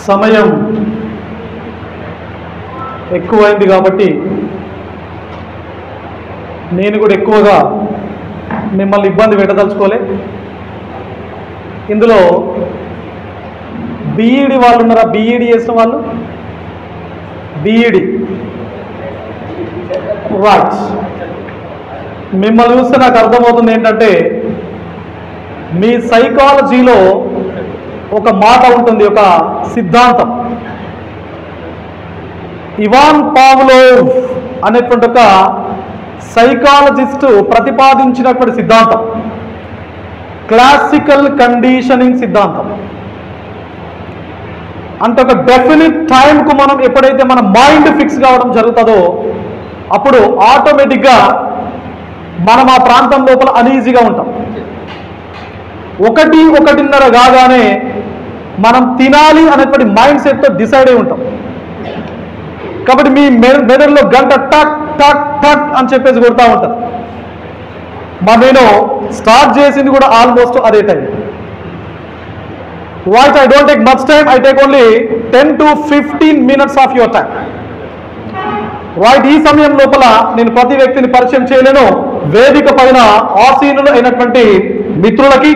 సమయం ఎక్కువైంది కాబట్టి నేను కూడా ఎక్కువగా మిమ్మల్ని ఇబ్బంది పెట్టదలుచుకోలే. ఇందులో బీఈడి వాళ్ళు ఉన్నారా? బీఈడి చేసిన వాళ్ళు, బీఈడి రైట్. మిమ్మల్ని చూస్తే నాకు అర్థమవుతుంది ఏంటంటే మీ సైకాలజీలో ఒక మాట ఉంటుంది, ఒక సిద్ధాంతం. ఇవాన్ పావ్లోవ్ అనేటువంటి ఒక సైకాలజిస్ట్ ప్రతిపాదించినటువంటి సిద్ధాంతం క్లాసికల్ కండిషనింగ్ సిద్ధాంతం. అంటే ఒక డెఫినిట్ టైంకు మనం ఎప్పుడైతే మన మైండ్ ఫిక్స్ కావడం జరుగుతుందో అప్పుడు ఆటోమేటిక్గా మనం ఆ ప్రాంతం లోపల అనీజీగా ఉంటాం. 1-1:30 కాగానే మనం తినాలి అనేటువంటి మైండ్ సెట్తో డిసైడ్ అయి ఉంటాం. కాబట్టి మీ మెదడులో గంట టక్ టక్ టక్ అని చెప్పేసి కొడతా ఉంటారు. నేను స్టార్ట్ చేసింది కూడా ఆల్మోస్ట్ అదే time. Right, I don't take much time, I take only 10 to 15 minutes of your time. Right, ఈ సమయం లోపల నేను ప్రతి వ్యక్తిని పరిచయం చేయలేను. వేదిక పైన ఆసీనులు అయినటువంటి మిత్రులకి,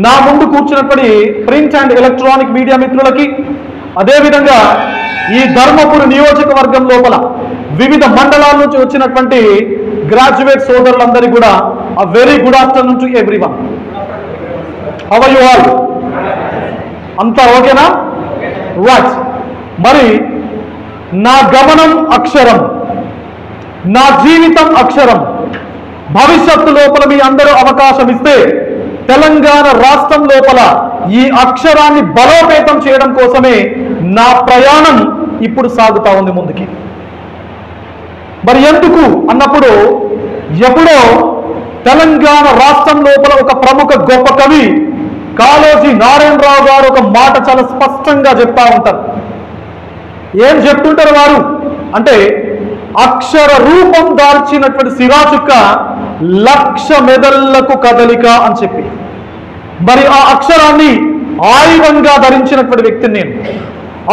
నా ముందు కూర్చున్నటువంటి ప్రింట్ అండ్ ఎలక్ట్రానిక్ మీడియా మిత్రులకి, అదేవిధంగా ఈ ధర్మపురి నియోజకవర్గం లోపల వివిధ మండలాల నుంచి వచ్చినటువంటి గ్రాడ్యుయేట్ సోదరులందరికీ కూడా a very good afternoon to everyone. How are you all? అంతా ఓకేనా? రైట్. మరి నా గమనం అక్షరం, నా జీవితం అక్షరం. భవిష్యత్తు లోపల మీ అందరూ అవకాశం ఇస్తే తెలంగాణ రాష్ట్రం లోపల ఈ అక్షరాన్ని బలోపేతం చేయడం కోసమే నా ప్రయాణం ఇప్పుడు సాగుతా ఉంది ముందుకి. మరి ఎందుకు అన్నప్పుడు, ఎప్పుడో తెలంగాణ రాష్ట్రం లోపల ఒక ప్రముఖ గొప్ప కవి కాళోజీ నారాయణరావు గారు ఒక మాట చాలా స్పష్టంగా చెప్తా ఉంటారు. ఏం చెప్తుంటారు వారు అంటే, అక్షర రూపం దాల్చినటువంటి సిరాచుక్క 1,00,000 మెదళ్లకు కదలిక అని చెప్పి. మరి ఆ అక్షరాన్ని ఆయుధంగా ధరించినటువంటి వ్యక్తిని నేను.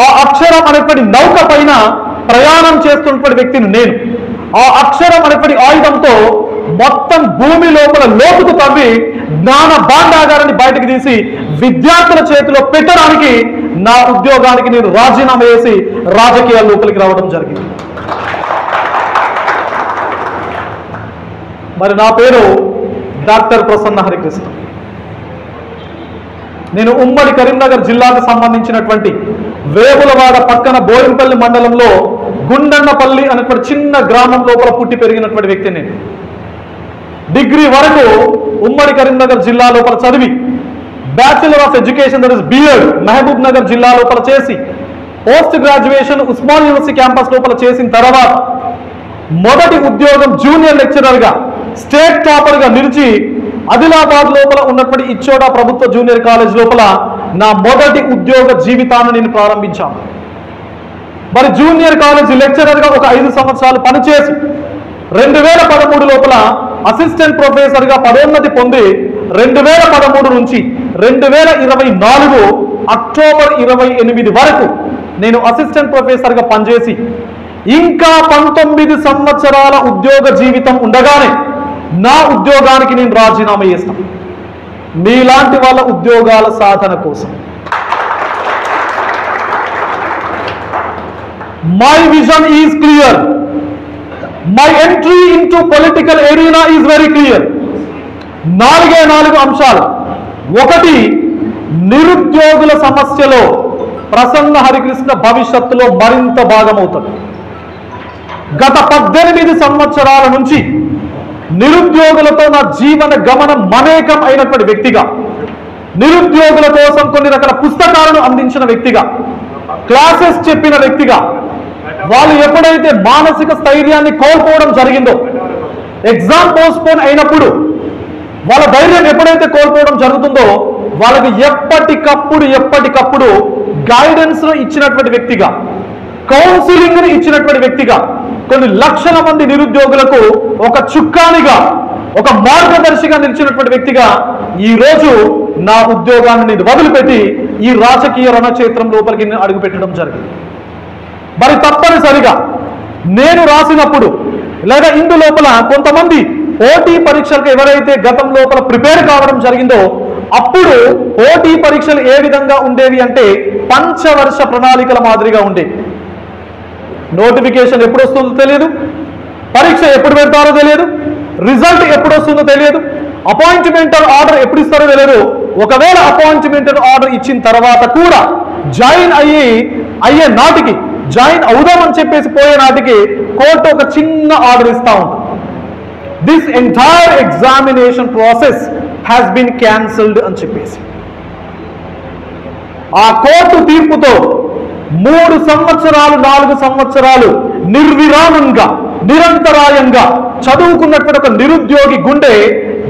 ఆ అక్షరం అనేటువంటి నౌక పైన ప్రయాణం చేస్తున్నటువంటి వ్యక్తిని నేను. ఆ అక్షరం అనేటువంటి ఆయుధంతో మొత్తం భూమి లోపల లోతుకు తవ్వి జ్ఞాన భాండాగారాన్ని బయటకు తీసి విద్యార్థుల చేతిలో పెట్టడానికి నా ఉద్యోగానికి నేను రాజీనామా చేసి రాజకీయాల లోపలికి రావడం జరిగింది. మరి నా పేరు డాక్టర్ ప్రసన్న హరికృష్ణ. నేను ఉమ్మడి కరీంనగర్ జిల్లాకు సంబంధించినటువంటి వేములవాడ పక్కన బోయంపల్లి మండలంలో గుండన్నపల్లి అనేటువంటి చిన్న గ్రామం లోపల పుట్టి పెరిగినటువంటి వ్యక్తి నేను. డిగ్రీ వరకు ఉమ్మడి కరీంనగర్ జిల్లా లోపల చదివి bachelor of education that is BEd Mahabubnagar జిల్లా లోపల చేసి post graduation Osman university campus లోపల చేసిన తర్వాత మొదటి ఉద్యోగం జూనియర్ లెక్చరర్గా స్టేట్ టాపర్గా నిలిచి ఆదిలాబాద్ లోపల ఉన్నటువంటి ఇచ్చోడా ప్రభుత్వ జూనియర్ కాలేజ్ లోపల నా మొదటి ఉద్యోగ జీవితాన్ని నేను ప్రారంభించాను. మరి జూనియర్ కాలేజ్ లెక్చరర్గా ఒక 5 సంవత్సరాలు పనిచేసి 2013 లోపల అసిస్టెంట్ ప్రొఫెసర్గా పదోన్నతి పొంది 2013 నుంచి 2024 అక్టోబర్ 28 వరకు నేను అసిస్టెంట్ ప్రొఫెసర్గా పనిచేసి ఇంకా 19 సంవత్సరాల ఉద్యోగ జీవితం ఉండగానే నా ఉద్యోగానికి నేను రాజీనామా చేస్తాను. మీలాంటి వాళ్ళ ఉద్యోగాల సాధన కోసం. My vision is clear. My entry into political area is very clear. 4 అంశాలు. 1, నిరుద్యోగుల సమస్యలో ప్రసన్న హరికృష్ణ భవిష్యత్తులో మరింత భాగమవుతాడు. గత 18 సంవత్సరాల నుంచి నిరుద్యోగులతో నా జీవన గమనం మమేకం అయినటువంటి వ్యక్తిగా, నిరుద్యోగుల కోసం కొన్ని రకాల పుస్తకాలను అందించిన వ్యక్తిగా, క్లాసెస్ చెప్పిన వ్యక్తిగా, వాళ్ళు ఎప్పుడైతే మానసిక స్థైర్యాన్ని కోల్పోవడం జరిగిందో, ఎగ్జామ్ పోస్ట్పోన్ అయినప్పుడు వాళ్ళ ధైర్యం ఎప్పుడైతే కోల్పోవడం జరుగుతుందో వాళ్ళకి ఎప్పటికప్పుడు గైడెన్స్ ఇచ్చినటువంటి వ్యక్తిగా, కౌన్సిలింగ్ ఇచ్చినటువంటి వ్యక్తిగా, కొన్ని లక్షల మంది నిరుద్యోగులకు ఒక చుక్కానిగా, ఒక మార్గదర్శిగా నిలిచినటువంటి వ్యక్తిగా ఈరోజు నా ఉద్యోగాన్ని నేను వదిలిపెట్టి ఈ రాజకీయ రణక్షేత్రం లోపలికి నేను అడుగుపెట్టడం జరిగింది. మరి తప్పనిసరిగా నేను రాసినప్పుడు లేదా ఇందు లోపల కొంతమంది పోటీ పరీక్షలకు ఎవరైతే గతం లోపల ప్రిపేర్ కావడం జరిగిందో అప్పుడు పోటీ పరీక్షలు ఏ విధంగా ఉండేవి అంటే పంచవర్ష ప్రణాళికల మాదిరిగా ఉండేవి. నోటిఫికేషన్ ఎప్పుడు వస్తుందో తెలియదు, పరీక్ష ఎప్పుడు పెడతారో తెలియదు, రిజల్ట్ ఎప్పుడు వస్తుందో తెలియదు, అపాయింట్మెంటల్ ఆర్డర్ ఎప్పుడు ఇస్తారో తెలియదు. ఒకవేళ అపాయింట్మెంటల్ ఆర్డర్ ఇచ్చిన తర్వాత కూడా జాయిన్ అయ్యే నాటికి జాయిన్ అవుదామని చెప్పేసి పోయే నాటికి కోర్టు ఒక చిన్న ఆర్డర్ ఇస్తా ఉంటుంది. This entire examination process has been cancelled అని చెప్పేసి ఆ కోర్టు తీర్పుతో 3 సంవత్సరాలు 4 సంవత్సరాలు నిర్విరామంగా నిరంతరాయంగా చదువుకున్నటువంటి ఒక నిరుద్యోగి గుండె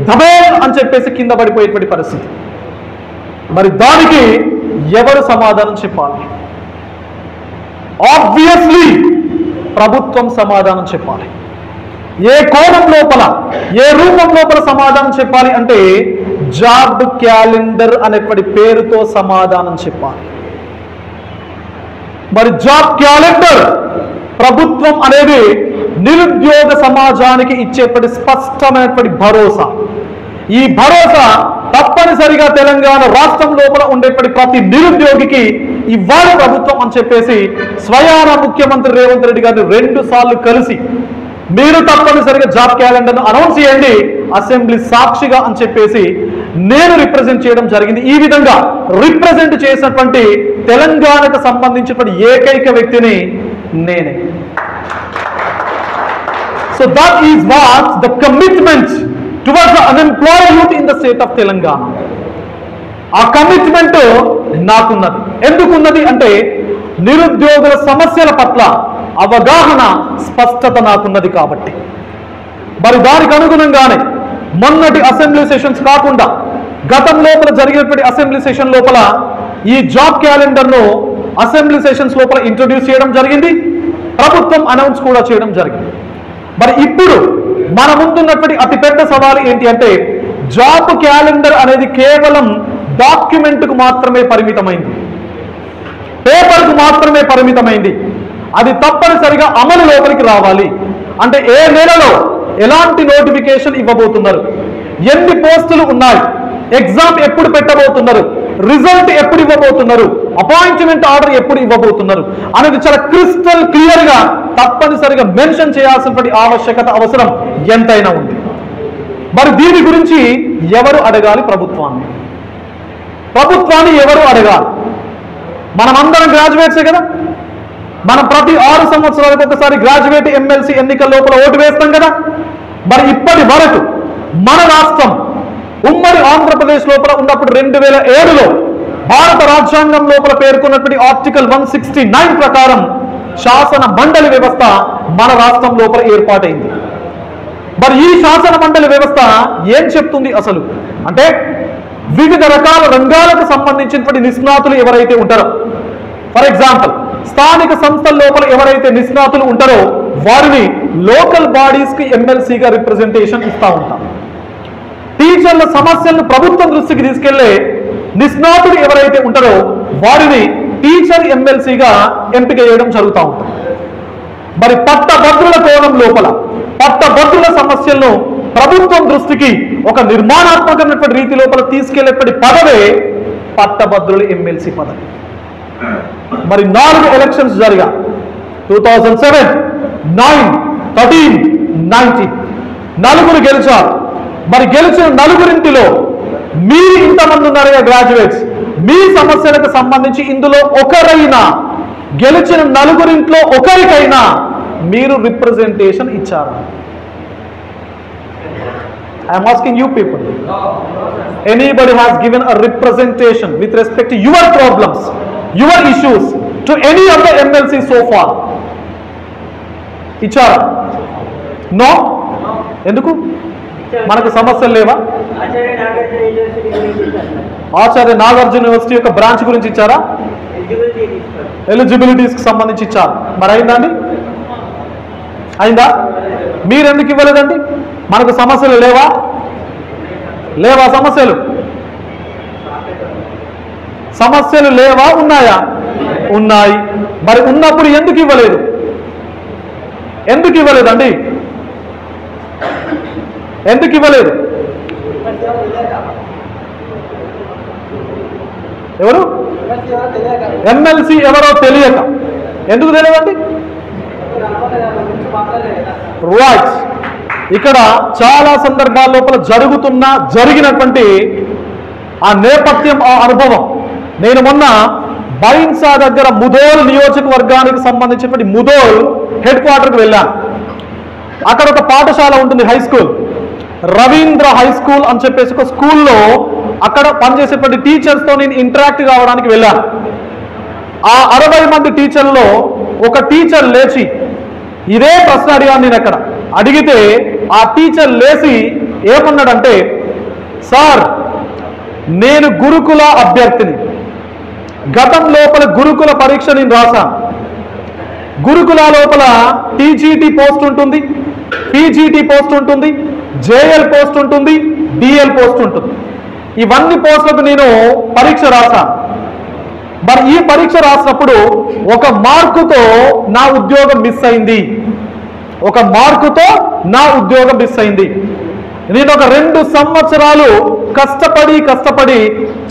దబేల్ అని చెప్పేసి కింద పడిపోయేటువంటి పరిస్థితి. మరి దానికి ఎవరు సమాధానం చెప్పాలి? ఆబ్వియస్లీ ప్రభుత్వం సమాధానం చెప్పాలి. ఏ కోణం లోపల ఏ రూపం లోపల సమాధానం చెప్పాలి అంటే జాబ్ క్యాలెండర్ అనేటువంటి పేరుతో సమాధానం చెప్పాలి. మరి జాబ్ క్యాలెండర్ ప్రభుత్వం అనేది నిరుద్యోగ సమాజానికి ఇచ్చేటువంటి స్పష్టమైనటువంటి భరోసా. ఈ భరోసా తప్పనిసరిగా తెలంగాణ రాష్ట్రం లోపల ఉండేటువంటి ప్రతి నిరుద్యోగికి ఇవ్వాలి ప్రభుత్వం అని చెప్పేసి స్వయాన ముఖ్యమంత్రి రేవంత్ రెడ్డి గారిని 2 సార్లు కలిసి మీరు తప్పనిసరిగా జాబ్ క్యాలెండర్ను అనౌన్స్ చేయండి అసెంబ్లీ సాక్షిగా అని చెప్పేసి నేను రిప్రజెంట్ చేయడం జరిగింది. ఈ విధంగా రిప్రజెంట్ చేసినటువంటి తెలంగాణకు సంబంధించినటువంటి ఏకైక వ్యక్తిని నేనే. So that is what the commitment towards the unemployed youth in the state of Telangana. ఆ కమిట్మెంట్ నాకున్నది. ఎందుకున్నది అంటే నిరుద్యోగుల సమస్యల పట్ల అవగాహన స్పష్టత నాకున్నది కాబట్టి. మరి దానికి అనుగుణంగానే మొన్నటి అసెంబ్లీ సెషన్స్ కాకుండా గతం లోపల జరిగినటువంటి అసెంబ్లీ సెషన్ లోపల ఈ జాబ్ క్యాలెండర్ను అసెంబ్లీ సెషన్స్ లోపల ఇంట్రొడ్యూస్ చేయడం జరిగింది, ప్రభుత్వం అనౌన్స్ కూడా చేయడం జరిగింది. మరి ఇప్పుడు మన ముందున్నటువంటి అతిపెద్ద సవాలు ఏంటి అంటే జాబ్ క్యాలెండర్ అనేది కేవలం డాక్యుమెంట్కు మాత్రమే పరిమితమైంది, పేపర్కు మాత్రమే పరిమితమైంది. అది తప్పనిసరిగా అమలు లోపలికి రావాలి. అంటే ఏ నెలలో ఎలాంటి నోటిఫికేషన్ ఇవ్వబోతున్నారు, ఎన్ని పోస్టులు ఉన్నాయి, ఎగ్జామ్ ఎప్పుడు పెట్టబోతున్నారు, రిజల్ట్ ఎప్పుడు ఇవ్వబోతున్నారు, అపాయింట్మెంట్ ఆర్డర్ ఎప్పుడు ఇవ్వబోతున్నారు అనేది చాలా క్రిస్టల్ క్లియర్ గా తప్పనిసరిగా మెన్షన్ చేయాల్సినటువంటి ఆవశ్యకత అవసరం ఎంతైనా ఉంది. మరి దీని గురించి ఎవరు అడగాలి? ప్రభుత్వాన్ని ఎవరు అడగాలి? మనమందరం గ్రాడ్యుయేట్సే కదా. మనం ప్రతి 6 సంవత్సరాలకు ఒకసారి గ్రాడ్యుయేట్ ఎమ్మెల్సీ ఎన్నికల లోపల ఓటు వేస్తాం కదా. మరి ఇప్పటి వరకు మన రాష్ట్రం ఉమ్మడి ఆంధ్రప్రదేశ్ లోపల ఉన్నప్పుడు 2007లో భారత రాజ్యాంగం లోపల పేర్కొన్నటువంటి ఆర్టికల్ 169 ప్రకారం శాసన మండలి వ్యవస్థ మన రాష్ట్రం లోపల ఏర్పాటైంది. మరి ఈ శాసన మండలి వ్యవస్థ ఏం చెప్తుంది అసలు అంటే వివిధ రకాల రంగాలకు సంబంధించినటువంటి నిష్ణాతులు ఎవరైతే ఉంటారో, ఫర్ ఎగ్జాంపుల్ స్థానిక సంస్థల లోపల ఎవరైతే నిష్ణాతులు ఉంటారో వారిని లోకల్ బాడీస్కి ఎమ్మెల్సీగా రిప్రజెంటేషన్ ఇస్తూ ఉంటాం. టీచర్ల సమస్యలను ప్రభుత్వం దృష్టికి తీసుకెళ్లే నిష్ణాతులు ఎవరైతే ఉంటారో వారిని టీచర్ ఎమ్మెల్సీగా ఎంపిక చేయడం జరుగుతూ ఉంటుంది. మరి పట్టభద్రుల కోణం లోపల పట్టభద్రుల సమస్యలను ప్రభుత్వం దృష్టికి ఒక నిర్మాణాత్మకమైనటువంటి రీతి లోపల తీసుకెళ్లేటువంటి పదవే పట్టభద్రుల ఎమ్మెల్సీ పదవి. మరి 4 ఎలక్షన్స్ జరిగా 2007, 9, 13, 19 నలుగురు గెలిచారు. మరి గెలిచిన నలుగురింటిలో మీరు ఇంతమంది ఉన్నారుగా గ్రాడ్యుయేట్స్, మీ సమస్యలకు సంబంధించి ఇందులో ఒకరైనా గెలిచిన నలుగురింట్లో ఒకరికైనా మీరు రిప్రజెంటేషన్ ఇచ్చారా? I'm asking you people, anybody has given a representation with respect to your problems, your issues to any of the MLC so far? ఇచ్చారా? నో. ఎందుకు? మనకు సమస్యలు లేవా? ఆచార్య నాగార్జున యూనివర్సిటీ యొక్క బ్రాంచ్ గురించి ఇచ్చారా? ఎలిజిబిలిటీస్కి సంబంధించి ఇచ్చారు. మరి అయిందండి? అయిందా? మీరెందుకు ఇవ్వలేదండి? మనకు సమస్యలు లేవా? సమస్యలు సమస్యలు లేవా? ఉన్నాయా? ఉన్నాయి. మరి ఉన్నప్పుడు ఎందుకు ఇవ్వలేదు? ఎందుకు ఇవ్వలేదండి? ఎందుకు ఇవ్వలేదు? ఎవరు? ఎమ్మెల్సీ ఎవరో తెలియక. ఎందుకు తెలియదండి? రైట్. ఇక్కడ చాలా సందర్భాల లోపల జరిగినటువంటి ఆ నేపథ్యం, ఆ అనుభవం. నేను మొన్న బైన్సా దగ్గర ముధోల్ నియోజకవర్గానికి సంబంధించినటువంటి ముధోల్ హెడ్ క్వార్టర్కి వెళ్ళాను. అక్కడ ఒక పాఠశాల ఉంటుంది, high school, Ravindra high school అని చెప్పేసి ఒక స్కూల్లో అక్కడ పనిచేసేటువంటి టీచర్స్తో నేను ఇంటరాక్ట్ కావడానికి వెళ్ళాను. ఆ 60 మంది టీచర్లలో ఒక టీచర్ లేచి ఇదే ప్రశ్న అడిగాను. నేను అక్కడ అడిగితే ఆ టీచర్ లేచి ఏమన్నాడంటే, సార్ నేను గురుకుల అభ్యర్థిని, గతం లోపల గురుకుల పరీక్ష నేను రాశాను. గురుకుల లోపల టీజీటీ పోస్ట్ ఉంటుంది, పీజీటీ పోస్ట్ ఉంటుంది, జేఎల్ పోస్ట్ ఉంటుంది, డిఎల్ పోస్ట్ ఉంటుంది. ఇవన్నీ పోస్టులకు నేను పరీక్ష రాశాను. మరి ఈ పరీక్ష రాసినప్పుడు ఒక మార్కుతో నా ఉద్యోగం మిస్ అయింది. ఒక మార్కుతో నా ఉద్యోగం మిస్ అయింది. నేను ఒక 2 సంవత్సరాలు కష్టపడి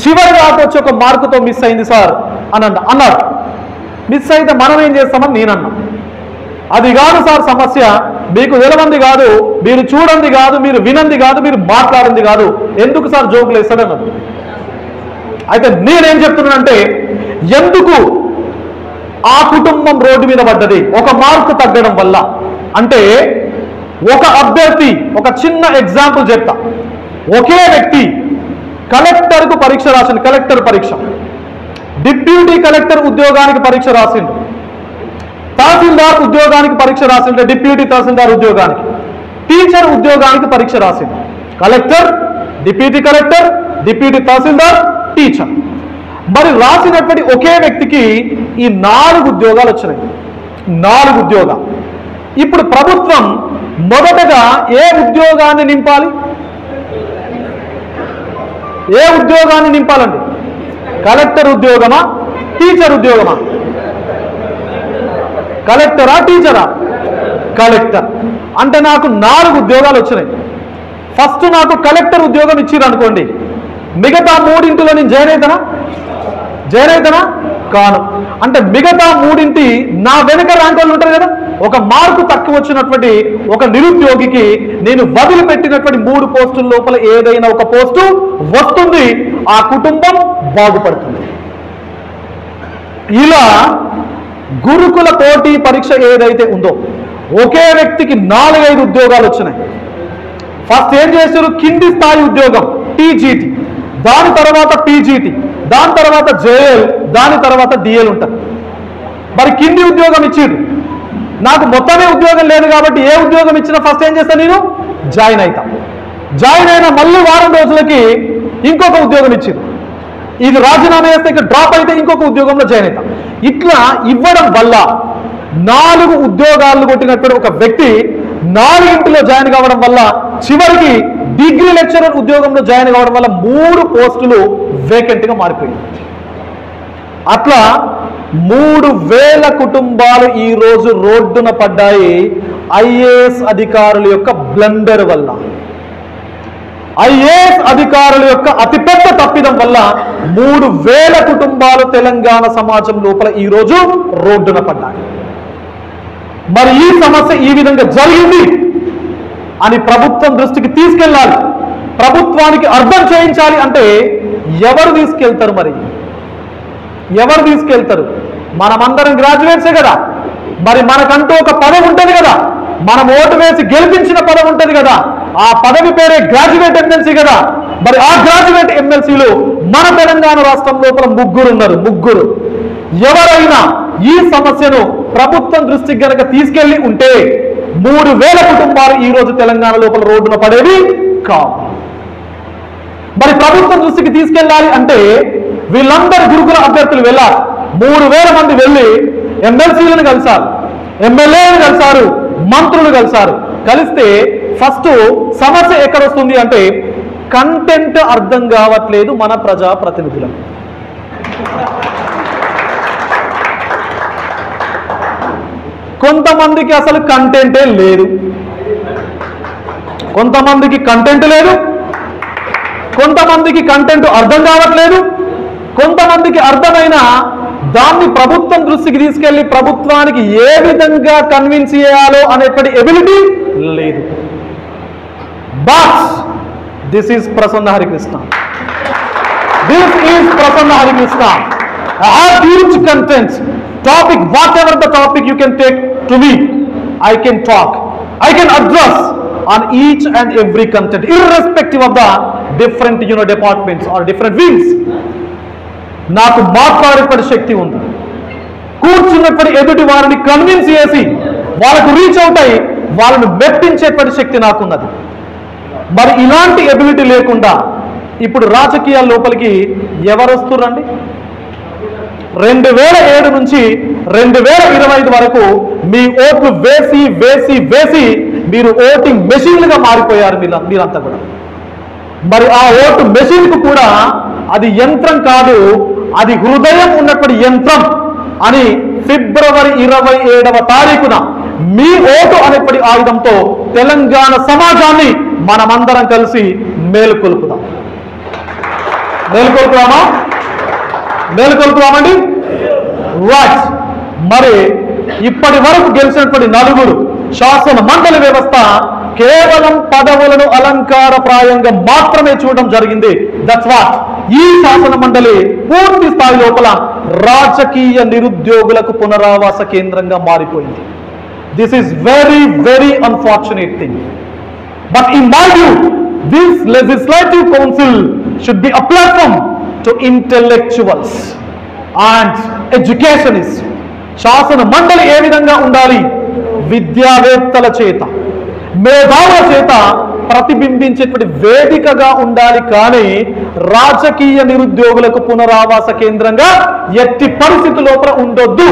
చివరిగా వచ్చి ఒక మార్కుతో మిస్ అయింది సార్ అని అన్నాడు. మిస్ అయితే మనం ఏం చేస్తామని నేనన్నా. అది కాదు సార్ సమస్య, మీకు తెలవంది కాదు, మీరు చూడండి కాదు, మీరు వినంది కాదు, మీరు మాట్లాడింది కాదు, ఎందుకు సార్ జోకులు వేస్తాడన్నాడు. అయితే నేనేం చెప్తున్నానంటే, ఎందుకు ఆ కుటుంబం రోడ్డు మీద పడ్డది? ఒక మార్కు తగ్గడం వల్ల. అంటే ఒక అభ్యర్థి, ఒక చిన్న ఎగ్జాంపుల్ చెప్తా. ఒకే వ్యక్తి కలెక్టర్కు పరీక్ష రాసింది, కలెక్టర్ పరీక్ష, డిప్యూటీ కలెక్టర్ ఉద్యోగానికి పరీక్ష రాసిండు, తహసీల్దార్ ఉద్యోగానికి పరీక్ష రాసిండు, డిప్యూటీ తహసీల్దార్ ఉద్యోగానికి, టీచర్ ఉద్యోగానికి పరీక్ష రాసిండు. కలెక్టర్, డిప్యూటీ కలెక్టర్, డిప్యూటీ తహసీల్దార్, టీచర్. మరి రాసినటువంటి ఒకే వ్యక్తికి ఈ 4 ఉద్యోగాలు వచ్చినాయి. 4 ఉద్యోగాలు. ఇప్పుడు ప్రభుత్వం మొదటగా ఏ ఉద్యోగాన్ని నింపాలి? ఏ ఉద్యోగాన్ని నింపాలండి? కలెక్టర్ ఉద్యోగమా, టీచర్ ఉద్యోగమా? కలెక్టరా, టీచరా? కలెక్టర్. అంటే నాకు 4 ఉద్యోగాలు వచ్చినాయి. ఫస్ట్ నాకు కలెక్టర్ ఉద్యోగం ఇచ్చిర్రు అనుకోండి, మిగతా 3 నేను జాయిన్ అవుతానా? కాను. అంటే మిగతా 3 నా వెనక ర్యాంక్ వాళ్ళు ఉంటారు కదా, ఒక మార్కు తక్కువ వచ్చినటువంటి ఒక నిరుద్యోగికి నేను వదిలిపెట్టినటువంటి 3 పోస్టుల లోపల ఏదైనా ఒక పోస్టు వస్తుంది, ఆ కుటుంబం బాగుపడుతుంది. ఇలా గురుకుల పోటీ పరీక్ష ఏదైతే ఉందో, ఒకే వ్యక్తికి 4-5 ఉద్యోగాలు వచ్చినాయి. ఫస్ట్ ఏం చేశారు? కింది స్థాయి ఉద్యోగం టీజీటీ, దాని తర్వాత పీజీటీ, దాని తర్వాత జేఎల్, దాని తర్వాత డిఎల్ ఉంటుంది. మరి కింది ఉద్యోగం ఇచ్చారు. నాకు మొత్తమే ఉద్యోగం లేదు కాబట్టి ఏ ఉద్యోగం ఇచ్చినా ఫస్ట్ ఏం చేస్తాను? నేను జాయిన్ అవుతా. జాయిన్ అయిన మళ్ళీ వారం రోజులకి ఇంకొక ఉద్యోగం ఇచ్చారు. ఇది రాజీనామా చేస్తే ఇక డ్రాప్ అయితే ఇంకొక ఉద్యోగంలో జాయిన్ అవుతా. ఇట్లా ఇవ్వడం వల్ల 4 ఉద్యోగాలు కొట్టినటువంటి ఒక వ్యక్తి 4 జాయిన్ కావడం వల్ల చివరికి డిగ్రీ లెక్చరర్ ఉద్యోగంలో జాయిన్ కావడం వల్ల 3 పోస్టులు వేకెంట్గా మారిపోయాయి. అట్లా 3000 కుటుంబాలు ఈ రోజు రోడ్డున పడ్డాయి ఐఏఎస్ అధికారుల యొక్క బ్లండర్ వల్ల. ఐఏఎస్ అధికారుల యొక్క అతిపెద్ద తప్పిదం వల్ల 3000 కుటుంబాలు తెలంగాణ సమాజం లోపల ఈ రోజు రోడ్డున పడ్డాయి. మరి ఈ సమస్య ఈ విధంగా జరిగింది అని ప్రభుత్వం దృష్టికి తీసుకెళ్ళాలి. ప్రభుత్వానికి అర్థం చేయించాలి. అంటే ఎవరు తీసుకెళ్తారు? మరి ఎవరు తీసుకెళ్తారు? మనమందరం గ్రాడ్యుయేట్సే కదా. మరి మనకంటూ ఒక పదవి ఉంటుంది కదా, మనం ఓటు వేసి గెలిపించిన పదవి ఉంటుంది కదా, ఆ పదవి పేరే గ్రాడ్యుయేట్ ఎమ్మెల్సీ కదా. మరి ఆ గ్రాడ్యుయేట్ ఎమ్మెల్సీలు మన తెలంగాణ రాష్ట్రం లోపల 3 ఉన్నారు. 3 ఎవరైనా ఈ సమస్యను ప్రభుత్వం దృష్టికి గనక తీసుకెళ్లి ఉంటే 3000 కుటుంబాలు ఈ రోజు తెలంగాణ లోపల రోడ్డున పడేవి కావు. మరి ప్రభుత్వం దృష్టికి తీసుకెళ్ళాలి అంటే వీళ్ళందరూ గురుకుల అభ్యర్థులు వెళ్ళాలి. 3000 మంది వెళ్ళి ఎమ్మెల్సీలను కలిసారు, ఎమ్మెల్యేలను కలిసారు, మంత్రులు కలిసారు. కలిస్తే ఫస్ట్ సమస్య ఎక్కడొస్తుంది అంటే కంటెంట్ అర్థం కావట్లేదు మన ప్రజాప్రతినిధులకు. కొంతమందికి అసలు కంటెంటే లేదు, కొంతమందికి కంటెంట్ లేదు, కొంతమందికి కంటెంట్ అర్థం కావట్లేదు, కొంతమందికి అర్థమైన దాన్ని ప్రభుత్వం దృష్టికి తీసుకెళ్లి ప్రభుత్వానికి ఏ విధంగా కన్విన్స్ చేయాలో అనేటువంటి ఎబిలిటీ లేదు. But this is Prasanna Harikrishna. This is Prasanna Harikrishna. I have huge contents. Topic, whatever the topic you can take to me, I can talk. I can address on each and every content, irrespective of the different departments or different wings. నాకు మాట్లాడేపడి శక్తి ఉంది. కూర్చున్నప్పటి ఎదుటి వారిని convince చేసి వాళ్ళకు reach అవుతాయి, వాళ్ళని మెప్పించేపడి శక్తి నాకున్నది. మరి ఇలాంటి ఎబిలిటీ లేకుండా ఇప్పుడు రాజకీయాల లోపలికి ఎవరు వస్తుర్రండి? 2007 నుంచి 2025 వరకు మీ ఓట్లు వేసి వేసి వేసి మీరు ఓటింగ్ మెషిన్లుగా మారిపోయారు మీరంతా కూడా. మరి ఆ ఓటు మెషిన్కు కూడా అది యంత్రం కాదు, అది హృదయం ఉన్నటువంటి యంత్రం అని ఫిబ్రవరి 27వ తారీఖున మీ ఓటు అనేప్పటి ఆయుధంతో తెలంగాణ సమాజాన్ని మనమందరం కలిసి మేలుకొల్పుదాం. మేలుకొల్పుదామండి. రైట్. మరి ఇప్పటి వరకు గెలిచినటువంటి 4 శాసన మండలి వ్యవస్థ కేవలం పదవులను అలంకారప్రాయంగా మాత్రమే చూడడం జరిగింది. దట్స్ వాట్ ఈ శాసన మండలి పూర్తి స్థాయి లోపల రాజకీయ నిరుద్యోగులకు పునరావాస కేంద్రంగా మారిపోయింది. This is very very unfortunate thing. But in my view this legislative council should be a platform to intellectuals and educationists. శాసన మండలి ఏ విధంగా ఉండాలి? విద్యావేత్తల చేత, మేధావుల చేత ప్రతిబింబించేటువంటి వేదికగా ఉండాలి. కానీ రాజకీయ నిరుద్యోగులకు పునరావాస కేంద్రంగా ఎట్టి పరిస్థితి లోపల ఉండొద్దు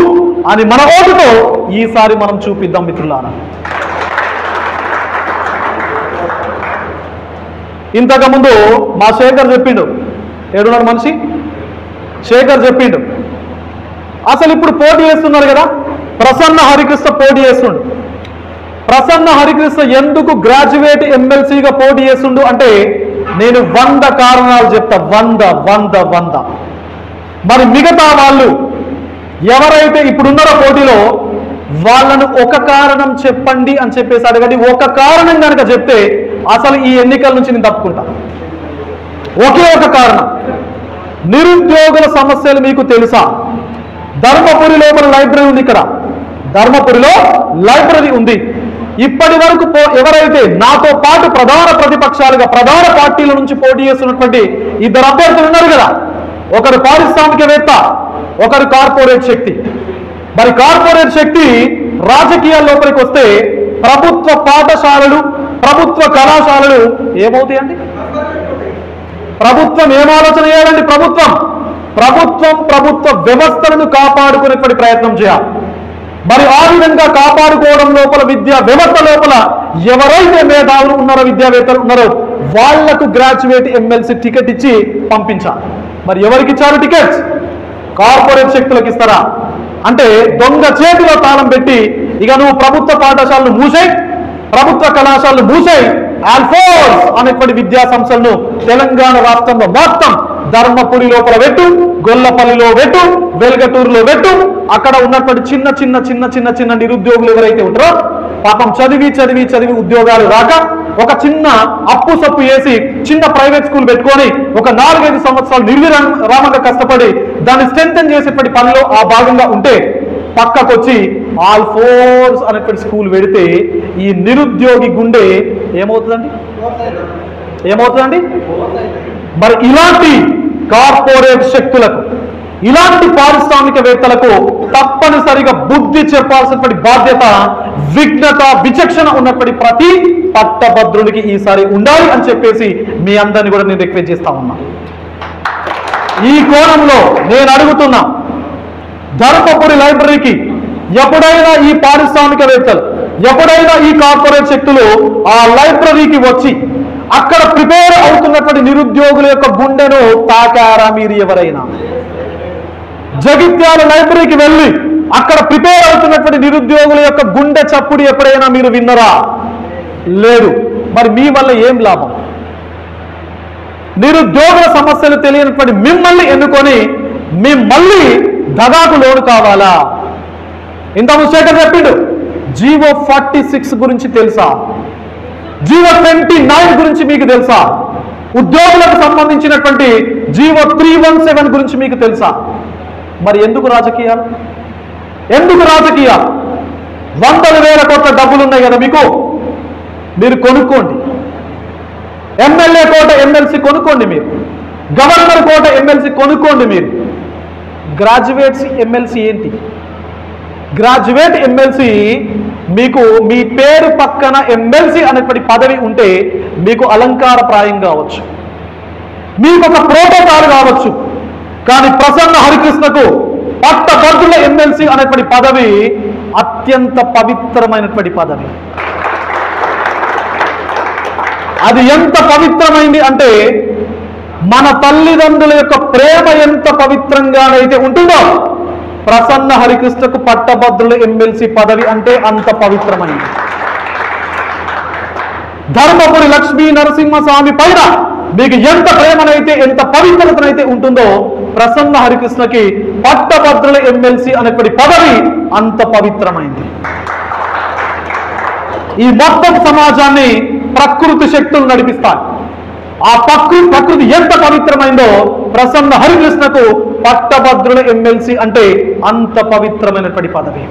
అని మన ఓటుతో ఈసారి మనం చూపిద్దాం మిత్రులారా. ఇంతకుముందు మా శేఖర్ చెప్పిండు, ఏడున్నాడు మనిషి శేఖర్ చెప్పిండు, అసలు ఇప్పుడు పోటీ చేస్తున్నారు కదా, ప్రసన్న హరికృష్ణ పోటీ చేస్తుండు. ప్రసన్న హరికృష్ణ ఎందుకు గ్రాడ్యుయేట్ ఎమ్మెల్సీగా పోటీ చేస్తుండు అంటే నేను 100 కారణాలు చెప్తా. 100. మరి మిగతా వాళ్ళు ఎవరైతే ఇప్పుడున్నారో పోటీలో వాళ్ళను ఒక కారణం చెప్పండి అని చెప్పేసి అడగండి. ఒక కారణం కనుక చెప్తే అసలు ఈ ఎన్నికల నుంచి నేను తప్పుకుంటా. ఒకే ఒక కారణం, నిరుద్యోగుల సమస్యలు మీకు తెలుసా? ధర్మపురి లోపల లైబ్రరీ ఉంది. ఇక్కడ ధర్మపురిలో లైబ్రరీ ఉంది. ఇప్పటి వరకు ఎవరైతే నాతో పాటు ప్రధాన ప్రతిపక్షాలుగా ప్రధాన పార్టీల నుంచి పోటీ చేస్తున్నటువంటి 2 అభ్యర్థులు ఉన్నారు కదా, ఒకరు పారిశ్రామికవేత్త, ఒకరు కార్పొరేట్ శక్తి. మరి కార్పొరేట్ శక్తి రాజకీయాల లోపలికి వస్తే ప్రభుత్వ పాఠశాలలు, ప్రభుత్వ కళాశాలలు ఏమవుతాయండి? ప్రభుత్వం ఏం ఆలోచన చేయాలండి? ప్రభుత్వ వ్యవస్థలను కాపాడుకునేటువంటి ప్రయత్నం చేయాలి. మరి ఆ విధంగా కాపాడుకోవడం లోపల విద్యా వ్యవస్థ లోపల ఎవరైతే మేధావులు ఉన్నారో, విద్యావేత్తలు ఉన్నారో వాళ్లకు గ్రాడ్యుయేట్ ఎమ్మెల్సీ టికెట్ ఇచ్చి పంపించాలి. మరి ఎవరికి ఇచ్చారు టికెట్స్? కార్పొరేట్ శక్తులకు ఇస్తారా? అంటే దొంగ చేతిలో తాళం పెట్టి ఇక నువ్వు ప్రభుత్వ పాఠశాలను మూసేయి, ప్రభుత్వ కళాశాలను మూసేయి, ఆల్ఫోర్స్ అనేటువంటి విద్యా సంస్థలను తెలంగాణ రాష్ట్రంలో మొత్తం ధర్మపురి లోపల పెట్టు, గొల్లపల్లిలో పెట్టు, వెల్గటూరులో పెట్టు. అక్కడ ఉన్నటువంటి చిన్న చిన్న చిన్న చిన్న చిన్న నిరుద్యోగులు ఎవరైతే ఉంటారో పాపం చదివి చదివి చదివి ఉద్యోగాలు రాక ఒక చిన్న అప్పు సప్పు వేసి చిన్న ప్రైవేట్ స్కూల్ పెట్టుకొని ఒక 4-5 సంవత్సరాలు నిర్విరామంగా కష్టపడి దాన్ని స్ట్రెంథెన్ చేసేటువంటి పనిలో ఆ భాగంగా ఉంటే పక్కకొచ్చి ఆల్ ఫోర్స్ అనేటువంటి స్కూల్ పెడితే ఈ నిరుద్యోగి గుండె ఏమవుతుందండి? మరి ఇలాంటి కార్పొరేట్ శక్తులకు, ఇలాంటి పారిశ్రామికవేత్తలకు తప్పనిసరిగా బుద్ధి చెప్పాల్సినటువంటి బాధ్యత, విఘ్నత, విచక్షణ ఉన్నటువంటి ప్రతి పట్టభద్రునికి ఈసారి ఉండాలి అని చెప్పేసి మీ అందరినీ కూడా నేను రిక్వెస్ట్ చేస్తా ఉన్నా. ఈ కోణంలో నేను అడుగుతున్నా, ధర్మపురి లైబ్రరీకి ఎప్పుడైనా ఈ పారిశ్రామికవేత్తలు, ఎప్పుడైనా ఈ కార్పొరేట్ శక్తులు ఆ లైబ్రరీకి వచ్చి అక్కడ ప్రిపేర్ అవుతున్నటువంటి నిరుద్యోగుల యొక్క గుండెను తాకారా మీరు? ఎవరైనా జగిత్యాల లైబ్రరీకి వెళ్ళి అక్కడ ప్రిపేర్ అవుతున్నటువంటి నిరుద్యోగుల యొక్క గుండె చప్పుడు ఎప్పుడైనా మీరు విన్నరా? లేదు. మరి మీ వల్ల ఏం లాభం? నిరుద్యోగుల సమస్యలు తెలియనటువంటి మిమ్మల్ని ఎన్నుకొని మిమ్మల్ని దగాకు లోను కావాలా? ఇంతకు శేఖర్ చెప్పిండు, జీవో 46 గురించి తెలుసా? జీవో 29 గురించి మీకు తెలుసా? ఉద్యోగులకు సంబంధించినటువంటి జీవో 317 గురించి మీకు తెలుసా? మరి ఎందుకు రాజకీయాలు? ఎందుకు రాజకీయాలు? వందల వేల కోట్ల డబ్బులు ఉన్నాయి కదా మీకు, మీరు కొనుక్కోండి. ఎమ్మెల్యే కోట ఎమ్మెల్సీ కొనుక్కోండి, మీరు గవర్నర్ కోట ఎమ్మెల్సీ కొనుక్కోండి. మీరు గ్రాడ్యుయేట్స్ ఎమ్మెల్సీ ఏంటి? గ్రాడ్యుయేట్ ఎమ్మెల్సీ మీకు మీ పేరు పక్కన ఎమ్మెల్సీ అనేటువంటి పదవి ఉంటే మీకు అలంకారప్రాయం కావచ్చు, మీకు ఒక ప్రోటోకాల్ కావచ్చు. కానీ ప్రసన్న హరికృష్ణకు పట్టభద్రుల ఎమ్మెల్సీ అనేటువంటి పదవి అత్యంత పవిత్రమైనటువంటి పదవి. అది ఎంత పవిత్రమైంది అంటే మన తల్లిదండ్రుల యొక్క ప్రేమ ఎంత పవిత్రంగానైతే ఉంటుందో ప్రసన్న హరికృష్ణకు పట్టభద్రుల ఎమ్మెల్సీ పదవి అంటే అంత పవిత్రమైంది. ధర్మపురి లక్ష్మీ నరసింహస్వామి పైన మీకు ఎంత ప్రేమనైతే ఎంత పవిత్రతనైతే ఉంటుందో ప్రసన్న హరికృష్ణకి పట్టభద్రుల ఎమ్మెల్సీ అనేటువంటి పదవి అంత పవిత్రమైంది. ఈ మొత్తం సమాజాన్ని ప్రకృతి శక్తులు నడిపిస్తాయి. ఆ ప్రకృతి ఎంత పవిత్రమైందో ప్రసన్న హరికృష్ణకు పట్టభద్రుల ఎమ్మెల్సీ అంటే అంత పవిత్రమైనటువంటి పదవి.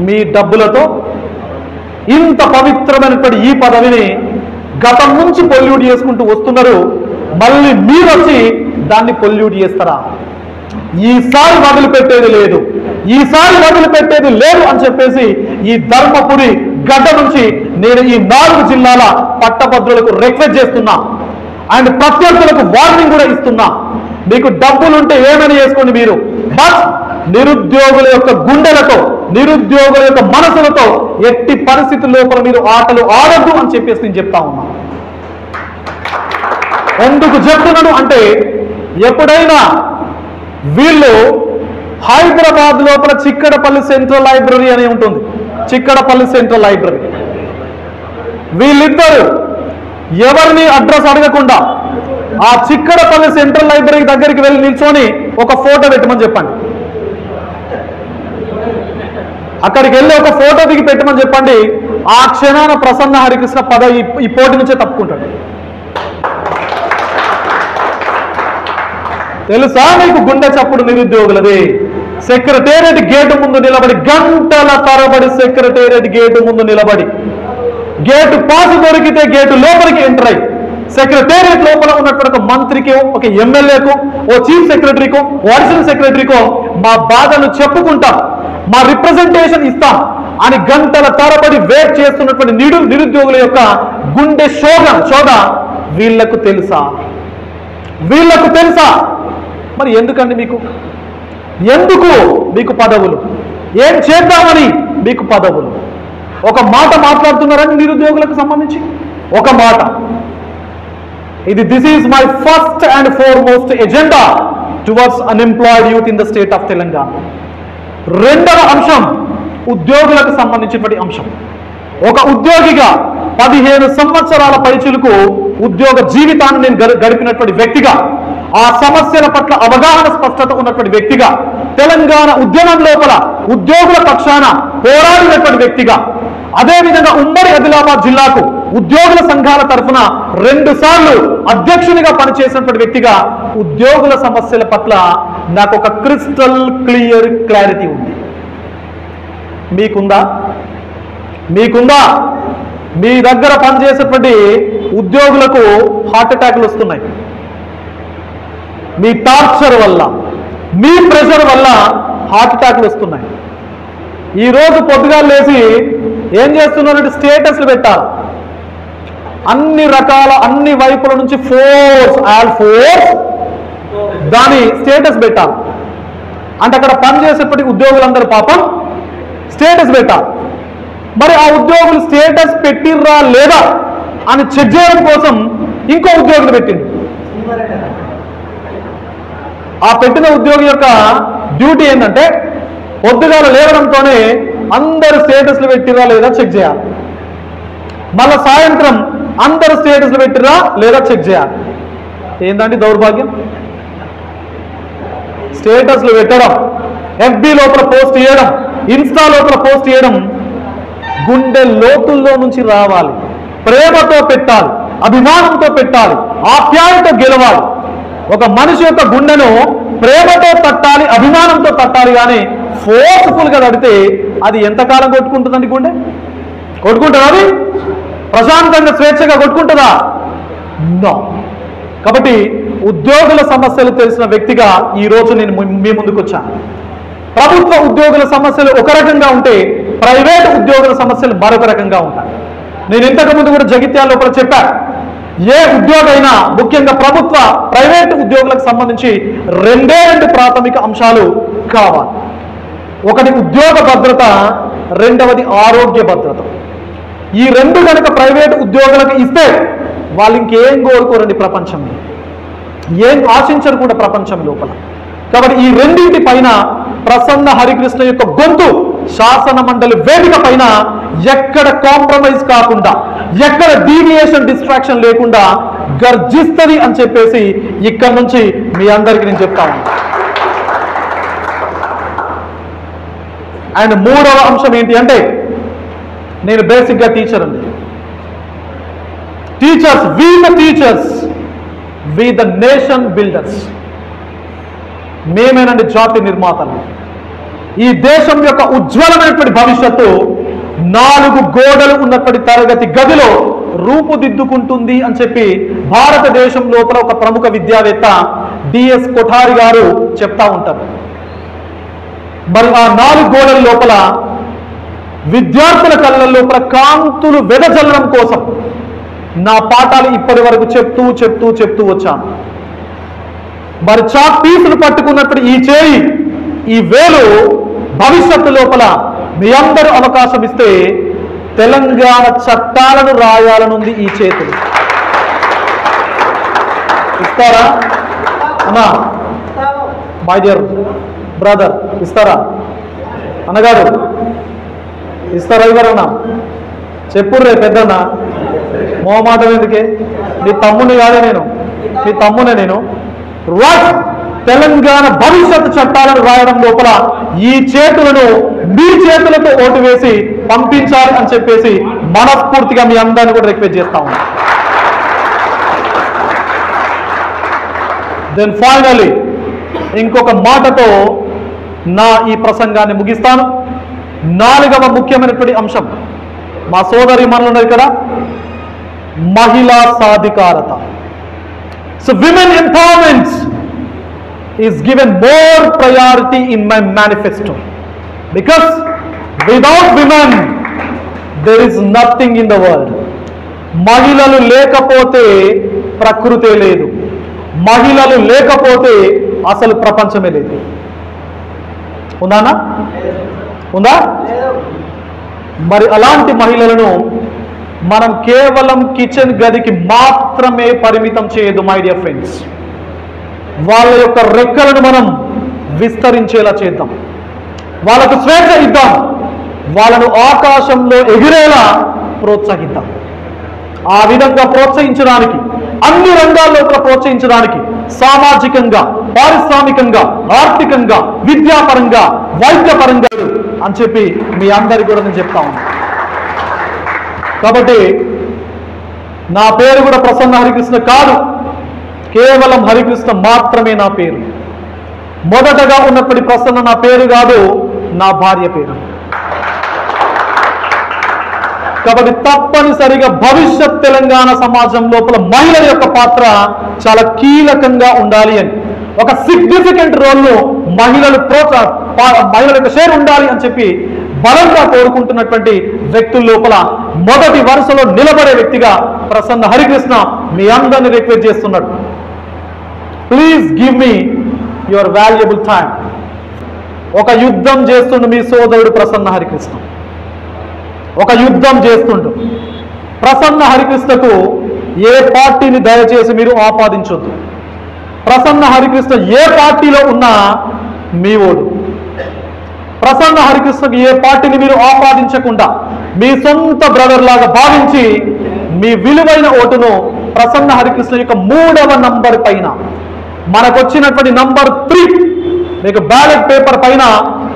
మీ డబ్బులతో ఇంత పవిత్రమైనటువంటి ఈ పదవిని గతం నుంచి పొల్యూట్ చేసుకుంటూ వస్తున్నారు. మళ్ళీ మీరు వచ్చి దాన్ని పొల్యూట్ చేస్తారా? ఈసారి వదిలిపెట్టేది లేదు, ఈసారి వదిలిపెట్టేది లేదు అని చెప్పేసి ఈ ధర్మపురి గడ్డ నుంచి నేను ఈ 4 జిల్లాల పట్టభద్రులకు రిక్వెస్ట్ చేస్తున్నా. అండ్ ప్రత్యర్థులకు వార్నింగ్ కూడా ఇస్తున్నా. మీకు డబ్బులుంటే ఏమైనా చేసుకోండి మీరు, బట్ నిరుద్యోగుల యొక్క గుండెలతో, నిరుద్యోగుల యొక్క మనసులతో ఎట్టి పరిస్థితుల లోపల మీరు ఆటలు ఆడద్దు అని చెప్పేసి నేను చెప్తా ఉన్నా. ఎందుకు చెప్తున్నాను అంటే ఎప్పుడైనా వీళ్ళు హైదరాబాద్ లోపల చిక్కడపల్లి సెంట్రల్ లైబ్రరీ అని ఉంటుంది, చిక్కడపల్లి సెంట్రల్ లైబ్రరీ. వీళ్ళిద్దరు ఎవరిని అడ్రస్ అడగకుండా ఆ చిక్కడపల్లి సెంట్రల్ లైబ్రరీ దగ్గరికి వెళ్ళి నిల్చొని ఒక ఫోటో పెట్టమని చెప్పండి. అక్కడికి వెళ్ళి ఒక ఫోటో దిగి పెట్టమని చెప్పండి. ఆ క్షణాన ప్రసన్న హరికృష్ణ పదవి ఈ పోటీ నుంచే తప్పుకుంటాడు. తెలుసా మీకు గుండె చప్పుడు నిరుద్యోగులది? సెక్రటేరియట్ గేటు ముందు నిలబడి గంటల తరబడి సెక్రటేరియట్ గేటు ముందు నిలబడి గేటు పాసు దొరికితే గేటు లోపలికి ఎంటర్ అయ్యి సెక్రటేరియట్ లోపల ఉన్నటువంటి ఒక మంత్రికో, ఒక ఎమ్మెల్యేకో, ఓ చీఫ్ సెక్రటరీకో, ఓ అడిషనల్ సెక్రటరీకో మా బాధను చెప్పుకుంటాం, మా రిప్రజెంటేషన్ ఇస్తాం అని గంటల తరబడి వెయిట్ చేస్తున్నటువంటి నిరుద్యోగుల యొక్క గుండె శోధ వీళ్లకు తెలుసా? వీళ్లకు తెలుసా? మరి ఎందుకండి మీకు? ఎందుకు మీకు పదవులు? ఏం చేద్దామని మీకు పదవులు? ఒక మాట మాట్లాడుతున్నారని నిరుద్యోగులకు సంబంధించి ఒక మాట. This is my first and foremost agenda towards unemployed youth in the state of Telangana. రెండవ అంశం ఉద్యోగులకు సంబంధించినటువంటి అంశం. ఒక ఉద్యోగిగా 15 సంవత్సరాల పైచులకు ఉద్యోగ జీవితాన్ని నేను గడిపినటువంటి వ్యక్తిగా, ఆ సమస్యల పట్ల అవగాహన స్పష్టత ఉన్నటువంటి వ్యక్తిగా, తెలంగాణ ఉద్యమం లోపల ఉద్యోగుల పక్షాన పోరాడినటువంటి వ్యక్తిగా, అదేవిధంగా ఉమ్మడి ఆదిలాబాద్ జిల్లాకు ఉద్యోగుల సంఘాల తరఫున 2 సార్లు అధ్యక్షునిగా పనిచేసినటువంటి వ్యక్తిగా ఉద్యోగుల సమస్యల పట్ల నాకు ఒక క్రిస్టల్ క్లియర్ క్లారిటీ ఉంది. మీకుందా? మీకుందా? మీ దగ్గర పనిచేసేటువంటి ఉద్యోగులకు హార్ట్ అటాక్లు వస్తున్నాయి. మీ టార్చర్ వల్ల, మీ ప్రెషర్ వల్ల హార్ట్ అటాక్లు వస్తున్నాయి. ఈరోజు పొద్దుగా లేచి ఏం చేస్తున్నారంటే స్టేటస్లు పెట్టాలి. అన్ని రకాల అన్ని వైపుల నుంచి ఆల్ ఫోర్స్ దాని స్టేటస్ పెట్టాలి. అంటే అక్కడ పనిచేసేప్పటికీ ఉద్యోగులందరూ పాపం స్టేటస్ పెట్టాలి. మరి ఆ ఉద్యోగులు స్టేటస్ పెట్టిర్రా లేదా అని చెక్ చేయడం కోసం ఇంకో ఉద్యోగులు పెట్టింది. ఆ పెట్టిన ఉద్యోగి యొక్క డ్యూటీ ఏంటంటే పొద్దుగాల లేవడంతోనే అందరు స్టేటస్లు పెట్టిరా లేదా చెక్ చేయాలి, మళ్ళీ సాయంత్రం అందరు స్టేటస్లు పెట్టిరా లేదా చెక్ చేయాలి. ఏందండి దౌర్భాగ్యం? స్టేటస్లు పెట్టడం, ఎఫ్బి లోపల పోస్ట్ చేయడం, ఇన్స్టా లోపల పోస్ట్ చేయడం గుండె లోతుల్లో నుంచి రావాలి. ప్రేమతో పెట్టాలి, అభిమానంతో పెట్టాలి, ఆప్యాయతో గెలవాలి. ఒక మనిషి యొక్క గుండెను ప్రేమతో తట్టాలి, అభిమానంతో తట్టాలి. కానీ ఫోర్స్ఫుల్గా తడితే అది ఎంతకాలం కొట్టుకుంటుందండి? గుండె కొట్టుకుంటుందా? అది ప్రశాంతంగా స్వేచ్ఛగా కొట్టుకుంటుందా? నో. కాబట్టి ఉద్యోగుల సమస్యలు తెలిసిన వ్యక్తిగా ఈరోజు నేను మీ ముందుకు వచ్చాను. ప్రభుత్వ ఉద్యోగుల సమస్యలు ఒక రకంగా ఉంటే ప్రైవేట్ ఉద్యోగుల సమస్యలు మరొక రకంగా ఉంటాయి. నేను ఇంతకుముందు కూడా జగిత్యాల లోపల చెప్పాను, ఏ ఉద్యోగైనా ముఖ్యంగా ప్రభుత్వ ప్రైవేట్ ఉద్యోగులకు సంబంధించి రెండు ప్రాథమిక అంశాలు కావాలి. ఒకటి ఉద్యోగ భద్రత, రెండవది ఆరోగ్య భద్రత. ఈ రెండు కనుక ప్రైవేట్ ఉద్యోగులకు ఇస్తే వాళ్ళు ఇంకేం కోరుకోరండి ప్రపంచంలో, ఏం ఆశించరు కూడా ప్రపంచం లోపల. కాబట్టి ఈ రెండింటి పైన ప్రసన్న హరికృష్ణ యొక్క గొంతు శాసన మండలి వేదిక పైన ఎక్కడ కాంప్రమైజ్ కాకుండా, ఎక్కడ డీవియేషన్ డిస్ట్రాక్షన్ లేకుండా గర్జిస్తుంది అని చెప్పేసి ఇక్కడ నుంచి మీ అందరికీ నేను చెప్తాను. అండ్ మూడవ అంశం ఏంటి అంటే, నేను బేసిక్గా టీచర్ అండి. Teachers, we the nation builders. మేమేనండి జాతి నిర్మాతలు. ఈ దేశం యొక్క ఉజ్వలమైనటువంటి భవిష్యత్తు 4 గోడలు ఉన్నటువంటి తరగతి గదిలో రూపుదిద్దుకుంటుంది అని చెప్పి భారతదేశం లోపల ఒక ప్రముఖ విద్యావేత్త డిఎస్ కొఠారి గారు చెప్తా ఉంటారు. మరి ఆ 4 గోడల లోపల విద్యార్థుల కళ్ళ లోపల కాంతులు వెదజల్లడం కోసం నా పాఠాలు ఇప్పటి వరకు చెప్తూ వచ్చాను. మరి చాక్ పీసులు పట్టుకున్నప్పుడు ఈ చేయి, ఈ వేలు భవిష్యత్తు లోపల మీ అందరూ అవకాశం ఇస్తే తెలంగాణ చట్టాలను రాయాలనుంది ఈ చేతులు. ఇస్తారా అన్నా? మై డియర్ బ్రదర్, ఇస్తారా అన్నగారు? ఇస్తారా ఇవ్వరన్నా? చెప్పుర్రే పెద్దన్న, మోమాటం ఎందుకే? నీ తమ్ముని కాదే నేను, నీ తమ్మునే నేను. తెలంగాణ భవిష్యత్తు చట్టాలను రాయడం లోపల ఈ చేతులను మీ చేతులతో ఓటు వేసి పంపించాలి అని చెప్పేసి మనస్ఫూర్తిగా మీ అందరిని కూడా రిక్వెస్ట్ చేస్తా ఉన్నాను. దెన్ ఫైనలీ ఇంకొక మాటతో నా ఈ ప్రసంగాన్ని ముగిస్తాను. 4వ ముఖ్యమైనటువంటి అంశం, మా సోదరి మనలు ఉన్నారు ఇక్కడ, మహిళా సాధికారత. So women empowerment is given more priority in my manifesto, because without women there is nothing in the world. మహిళలు లేకపోతే ప్రకృతే లేదు, మహిళలు లేకపోతే అసలు ప్రపంచమే లేదు. ఉందానా? ఉందా? మరి అలాంటి మహిళలను మనం కేవలం కిచెన్ గదికి మాత్రమే పరిమితం చేయదు మై డియర్ ఫ్రెండ్స్. వాళ్ళ యొక్క రెక్కలను మనం విస్తరించేలా చేద్దాం, వాళ్ళకు స్వేచ్ఛ ఇద్దాం, వాళ్ళను ఆకాశంలో ఎగిరేలా ప్రోత్సహిద్దాం. ఆ విధంగా ప్రోత్సహించడానికి, అన్ని రంగాల్లో ప్రోత్సహించడానికి, సామాజికంగా, పారిశ్రామికంగా, ఆర్థికంగా, విద్యాపరంగా, వైద్యపరంగా అని చెప్పి మీ అందరికీ కూడా నేను చెప్తా ఉన్నాను. కాబట్టి నా పేరు కూడా ప్రసన్న హరికృష్ణ కాదు, కేవలం హరికృష్ణ మాత్రమే నా పేరు. మొదటగా ఉన్నప్పటి ప్రసన్న నా పేరు కాదు, నా భార్య పేరు. కాబట్టి తప్పనిసరిగా భవిష్యత్ తెలంగాణ సమాజం లోపల మహిళల యొక్క పాత్ర చాలా కీలకంగా ఉండాలి అని, ఒక సిగ్నిఫికెంట్ రోల్ను మహిళల యొక్క షేర్ ఉండాలి అని చెప్పి బలంగా కోరుకుంటున్నటువంటి వ్యక్తుల లోపల మొదటి వరుసలో నిలబడే వ్యక్తిగా ప్రసన్న హరికృష్ణ మీ అందరినీ రిక్వెస్ట్ చేస్తున్నాడు. Please give me your valuable time. ఒక యుద్ధం చేస్తుండు మీ సోదరుడు ప్రసన్న హరికృష్ణ, ఒక యుద్ధం చేస్తుండు. ప్రసన్న హరికృష్ణకు ఏ పార్టీని దయచేసి మీరు ఆపాదించొద్దు. ప్రసన్న హరికృష్ణ ఏ పార్టీలో ఉన్నా మీ ఓడు. ప్రసన్న హరికృష్ణకి ఏ పార్టీని మీరు ఆపాదించకుండా మీ సొంత బ్రదర్ లాగా భావించి మీ విలువైన ఓటును ప్రసన్న హరికృష్ణ యొక్క 3వ నంబర్ పైన, మనకు వచ్చినటువంటి నంబర్ 3, మీకు బ్యాలెట్ పేపర్ పైన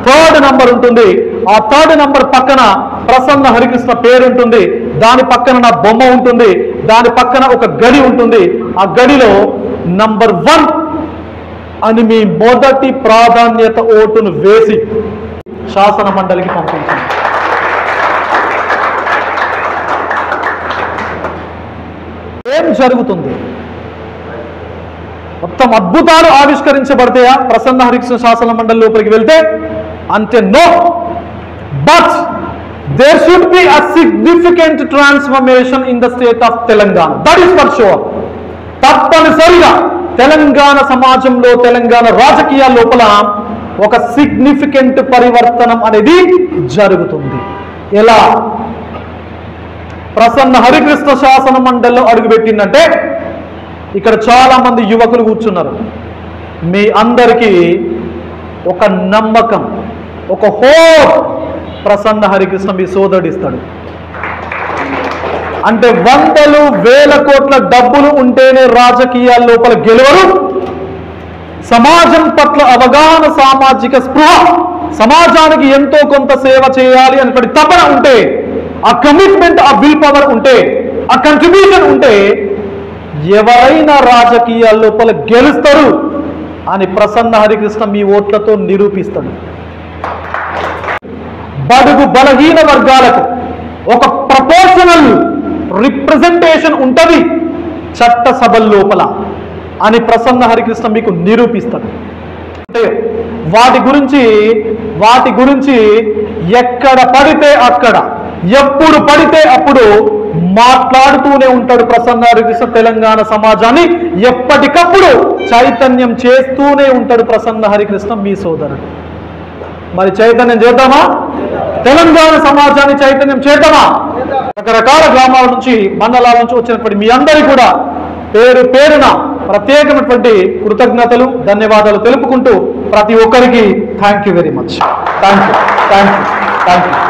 3rd నంబర్ ఉంటుంది. ఆ 3rd నంబర్ పక్కన ప్రసన్న హరికృష్ణ పేరు ఉంటుంది. దాని పక్కన నా బొమ్మ ఉంటుంది. దాని పక్కన ఒక గడి ఉంటుంది. ఆ గడిలో నంబర్ 1 అని మీ మొదటి ప్రాధాన్యత ఓటును వేసి శాసన మండలికి పంపించండి. ఏం జరుగుతుంది? మొత్తం అద్భుతాలు ఆవిష్కరించబడతాయా ప్రసన్న హరికృష్ణ శాసన మండలి లోపలికి వెళ్తే? అంటే no. But there should be a significant transformation in the state of Telangana. That is for sure. తప్పనిసరిగా తెలంగాణ సమాజంలో, తెలంగాణ రాజకీయాల లోపల ఒక సిగ్నిఫికెంట్ పరివర్తనం అనేది జరుగుతుంది. ఎలా? ప్రసన్న హరికృష్ణ శాసన మండలిలో అడుగుపెట్టిందంటే ఇక్కడ చాలా మంది యువకులు కూర్చున్నారు. మీ అందరికీ ఒక నమ్మకం, ఒక హోప్ ప్రసన్న హరికృష్ణ మీ సోదరుడిస్తాడు. అంటే 100,000 కోట్ల డబ్బులు ఉంటేనే రాజకీయాల లోపల గెలవరు. సమాజం పట్ల అవగాహన, సామాజిక స్పృహ, సమాజానికి ఎంతో కొంత సేవ చేయాలి అనేటువంటి తపన ఉంటే, ఆ కమిట్మెంట్, ఆ విల్ పవర్ ఉంటే, ఆ కంట్రిబ్యూషన్ ఉంటే ఎవరైనా రాజకీయాల లోపల గెలుస్తారు అని ప్రసన్న హరికృష్ణ మీ ఓట్లతో నిరూపిస్తాడు. బడుగు బలహీన వర్గాలకు ఒక ప్రపోర్షనల్ రిప్రజెంటేషన్ ఉంటుంది చట్టసభల లోపల అని ప్రసన్న హరికృష్ణ మీకు నిరూపిస్తాడు. అంటే వాటి గురించి ఎక్కడ పడితే అక్కడ, ఎప్పుడు పడితే అప్పుడు మాట్లాడుతూనే ఉంటాడు ప్రసన్న హరికృష్ణ. తెలంగాణ సమాజాన్ని ఎప్పటికప్పుడు చైతన్యం చేస్తూనే ఉంటాడు ప్రసన్న హరికృష్ణ మీ సోదరుడు. మరి చైతన్యం చేద్దామా? తెలంగాణ సమాజాన్ని చైతన్యం చేద్దామా? రకరకాల గ్రామాల నుంచి, మండలాల నుంచి వచ్చినటువంటి మీ అందరికీ కూడా పేరు పేరున ప్రత్యేకమైనటువంటి కృతజ్ఞతలు, ధన్యవాదాలు తెలుపుకుంటూ ప్రతి ఒక్కరికి thank you very much. Thank you.